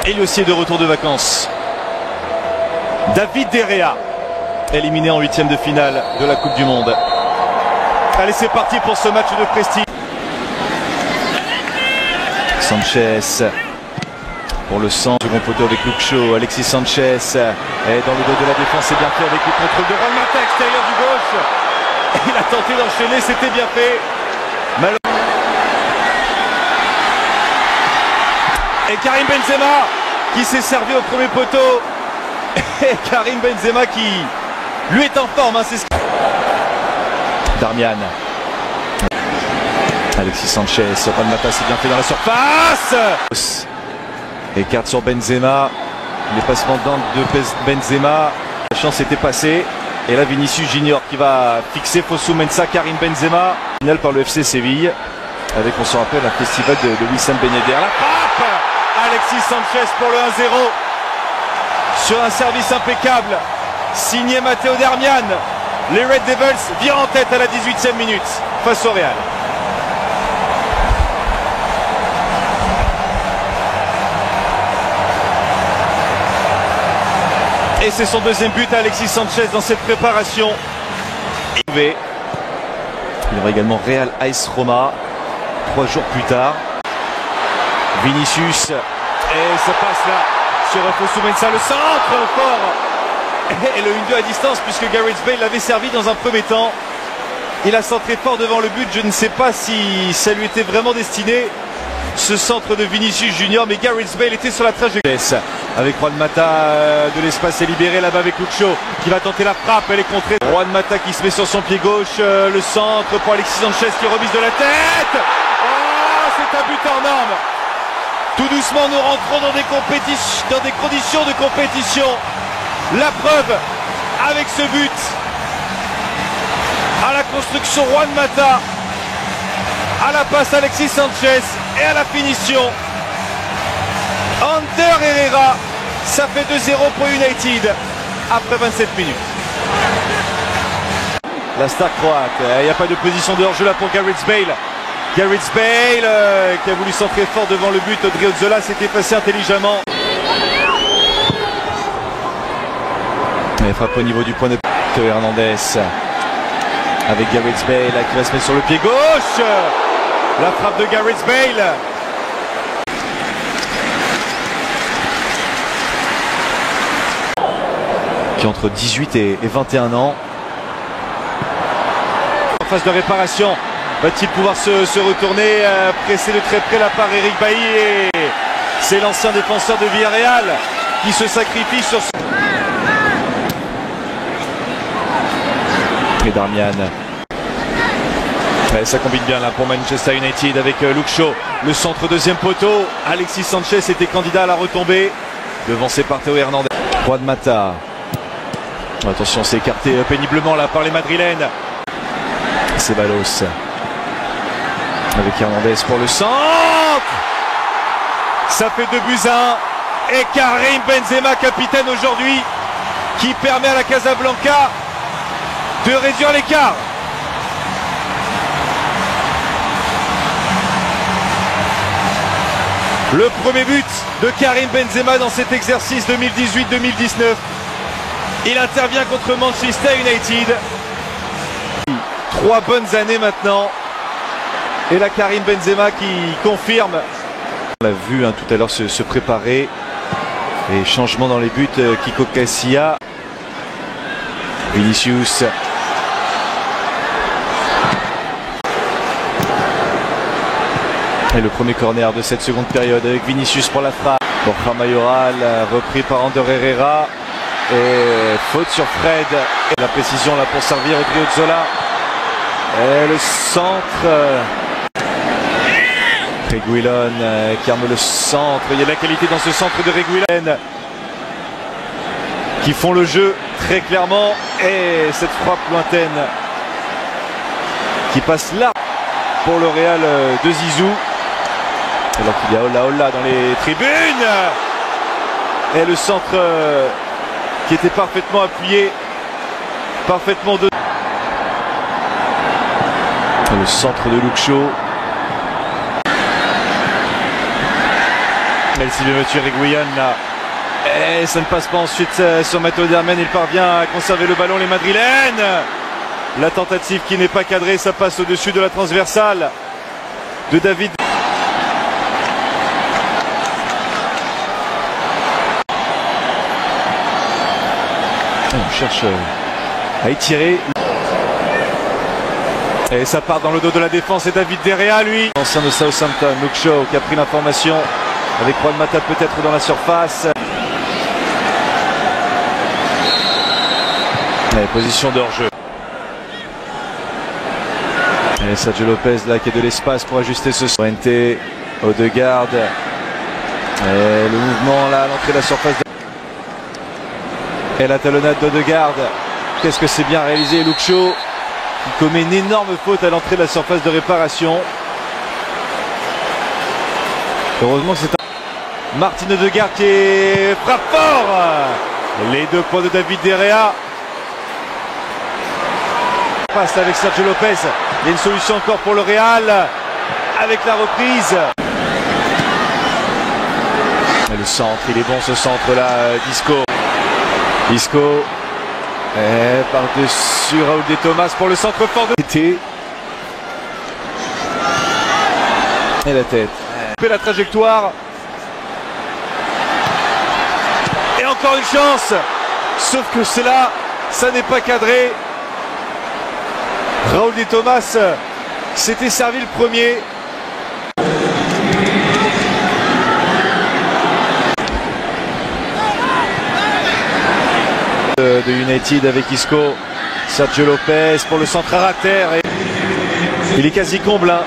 Et lui aussi est de retour de vacances. David De Gea, éliminé en 8e de finale de la Coupe du Monde. Allez, c'est parti pour ce match de prestige. Sanchez pour le centre, second poteau avec Luke Shaw. Alexis Sanchez est dans le dos de la défense, c'est bien fait avec le contrôle de Juan Mata, extérieur du gauche. Il a tenté d'enchaîner, c'était bien fait. Et Karim Benzema qui s'est servi au premier poteau. Et Karim Benzema qui lui est en forme, hein, c'est ce... Darmian. Alexis Sanchez, Juan Mata, c'est bien fait dans la surface. Écarte sur Benzema. Les passements de dents de Benzema. La chance était passée. Et là Vinicius Junior qui va fixer Fosu Mensah, Karim Benzema. Final par le FC Séville. Avec, on se rappelle, un festival de Wissam Ben Yedder. La frappe, Alexis Sanchez pour le 1-0. Sur un service impeccable. Signé Matteo Darmian. Les Red Devils virent en tête à la 18e minute face au Real. Et c'est son deuxième but à Alexis Sanchez dans cette préparation. Il y aura également Real AS Roma 3 jours plus tard. Vinicius. Et ça passe là sur Fosu Mensah, le centre fort. Et le 1-2 à distance puisque Gareth Bale l'avait servi dans un premier temps. Il a centré fort devant le but. Je ne sais pas si ça lui était vraiment destiné, ce centre de Vinicius Junior, mais Gareth Bale était sur la trajectoire. Avec Juan Mata, de l'espace est libéré là-bas avec Luke Shaw qui va tenter la frappe, elle est contrée. Juan Mata qui se met sur son pied gauche, le centre pour Alexis Sanchez qui remise de la tête. Oh, c'est un but hors norme. Tout doucement nous rentrons dans des conditions de compétition. La preuve avec ce but. À la construction Juan Mata, à la passe Alexis Sanchez et à la finition Ander Herrera. Ça fait 2-0 pour United après 27 minutes. La star croate, il n'y a pas de position de hors-jeu là pour Gareth Bale. Gareth Bale qui a voulu centrer fort devant le but. Odriozola s'est effacé intelligemment. Il frappe au niveau du point de Théo Hernandez. Avec Gareth Bale qui va se mettre sur le pied gauche. La frappe de Gareth Bale. Qui entre 18 et 21 ans. En phase de réparation. Va-t-il pouvoir se retourner, pressé de très près la part Eric Bailly. Et c'est l'ancien défenseur de Villarreal qui se sacrifie sur ce... Et Darmian. Ouais, ça combine bien là pour Manchester United avec Luke Shaw. Le centre deuxième poteau. Alexis Sanchez était candidat à la retombée. Devancé par Théo Hernandez. Juan Mata. Attention, c'est écarté péniblement là par les Madrilènes. Ceballos. Avec Hernandez pour le centre. Ça fait 2-1. Et Karim Benzema, capitaine aujourd'hui, qui permet à la Casablanca de réduire l'écart. Le premier but de Karim Benzema dans cet exercice 2018-2019. Il intervient contre Manchester United. 3 bonnes années maintenant. Et là Karim Benzema qui confirme. On l'a vu tout à l'heure se préparer. Et changement dans les buts, Kiko Casilla. Vinicius. Et le premier corner de cette seconde période avec Vinicius pour la frappe. Borja Mayoral repris par Ander Herrera. Et faute sur Fred. Et la précision là pour servir Odriozola. Et le centre. Reguilón qui arme le centre. Il y a de la qualité dans ce centre de Reguilón. Qui font le jeu très clairement. Et cette frappe lointaine qui passe là pour le Real de Zizou. Alors qu'il y a Olla dans les tribunes. Et le centre qui était parfaitement appuyé. Parfaitement de... Le centre de Luke Shaw. Merci bien monsieur Reguillan là. Et ça ne passe pas ensuite sur Matteo Darmian. Il parvient à conserver le ballon, les Madrilènes. La tentative qui n'est pas cadrée, ça passe au-dessus de la transversale de David. On cherche à étirer. Et ça part dans le dos de la défense et David De Gea, lui. L'ancien de Southampton, Luke Shaw, qui a pris l'information avec Juan Mata peut-être dans la surface. Et position de hors-jeu. Et Sergio Lopez là qui a de l'espace pour ajuster ce Fuente, Odegaard. Et le mouvement là à l'entrée de la surface. Et la talonnade d'Odegaard. Qu'est-ce que c'est bien réalisé, Luke Shaw qui commet une énorme faute à l'entrée de la surface de réparation. Heureusement que c'est un Martin Odegaard qui frappe fort. Les 2 points de David De Gea. Passe avec Sergio Lopez. Il y a une solution encore pour le Real avec la reprise. Et le centre, il est bon ce centre là, Isco. Et par-dessus Raúl de Tomás pour le centre fort de l'été. Et la tête. Et la trajectoire. Et encore une chance. Sauf que c'est là, ça n'est pas cadré. Raúl de Tomás s'était servi le premier. De United avec Isco. Sergio Lopez pour le centre à terre. Et il est quasi comble. Hein.